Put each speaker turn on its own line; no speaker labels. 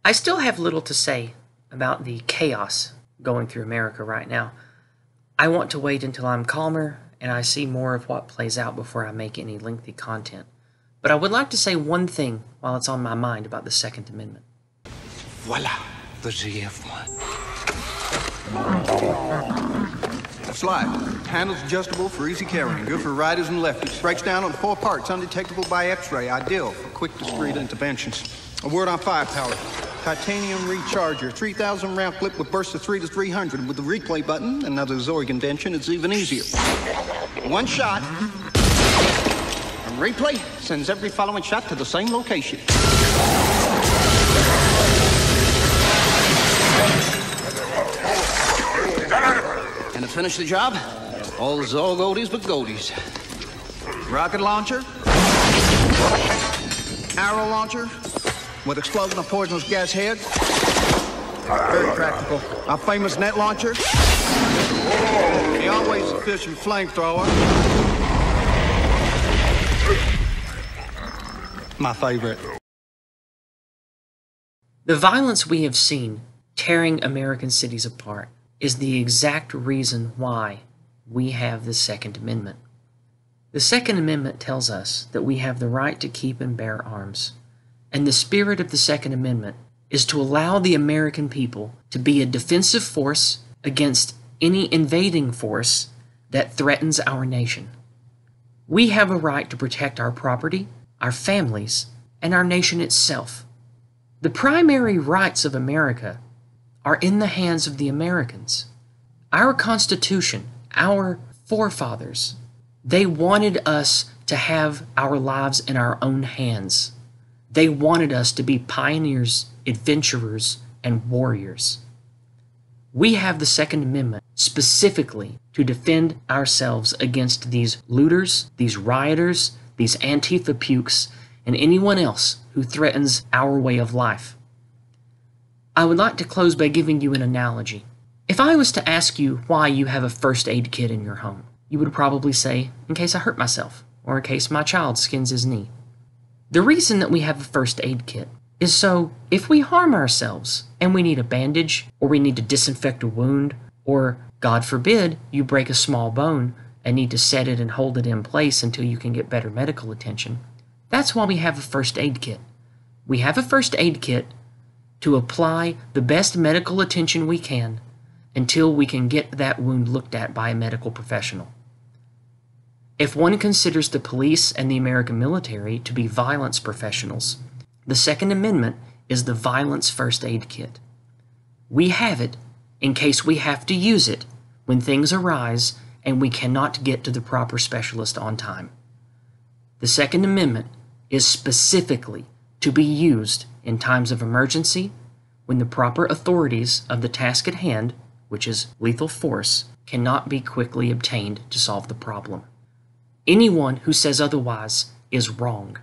I still have little to say about the chaos going through America right now. I want to wait until I'm calmer and I see more of what plays out before I make any lengthy content. But I would like to say one thing while it's on my mind about the Second Amendment.
Voila, the GF1.
Slide. Handle's adjustable for easy carrying. Good for riders and lefties. Breaks down on 4 parts, undetectable by X-ray. Ideal for quick, discreet interventions. A word on firepower. Titanium recharger. 3,000 round clip with bursts of 3 to 300. With the replay button, another Zorg invention, it's even easier. One shot. And replay sends every following shot to the same location. And to finish the job, all the Zorg oldies but goldies. Rocket launcher. Arrow launcher. With explosion of poisonous gas head. Very practical. Our famous net launcher. The always sufficient flamethrower. My favorite.
The violence we have seen tearing American cities apart is the exact reason why we have the Second Amendment. The Second Amendment tells us that we have the right to keep and bear arms. And the spirit of the Second Amendment is to allow the American people to be a defensive force against any invading force that threatens our nation. We have a right to protect our property, our families, and our nation itself. The primary rights of America are in the hands of the Americans. Our Constitution, our forefathers, they wanted us to have our lives in our own hands. They wanted us to be pioneers, adventurers, and warriors. We have the Second Amendment specifically to defend ourselves against these looters, these rioters, these Antifa pukes, and anyone else who threatens our way of life. I would like to close by giving you an analogy. If I was to ask you why you have a first aid kit in your home, you would probably say, in case I hurt myself, or in case my child skins his knee. The reason that we have a first aid kit is so if we harm ourselves and we need a bandage, or we need to disinfect a wound, or God forbid, you break a small bone and need to set it and hold it in place until you can get better medical attention, that's why we have a first aid kit. We have a first aid kit to apply the best medical attention we can until we can get that wound looked at by a medical professional. If one considers the police and the American military to be violence professionals, the Second Amendment is the violence first aid kit. We have it in case we have to use it when things arise and we cannot get to the proper specialist on time. The Second Amendment is specifically to be used in times of emergency when the proper authorities of the task at hand, which is lethal force, cannot be quickly obtained to solve the problem. Anyone who says otherwise is wrong.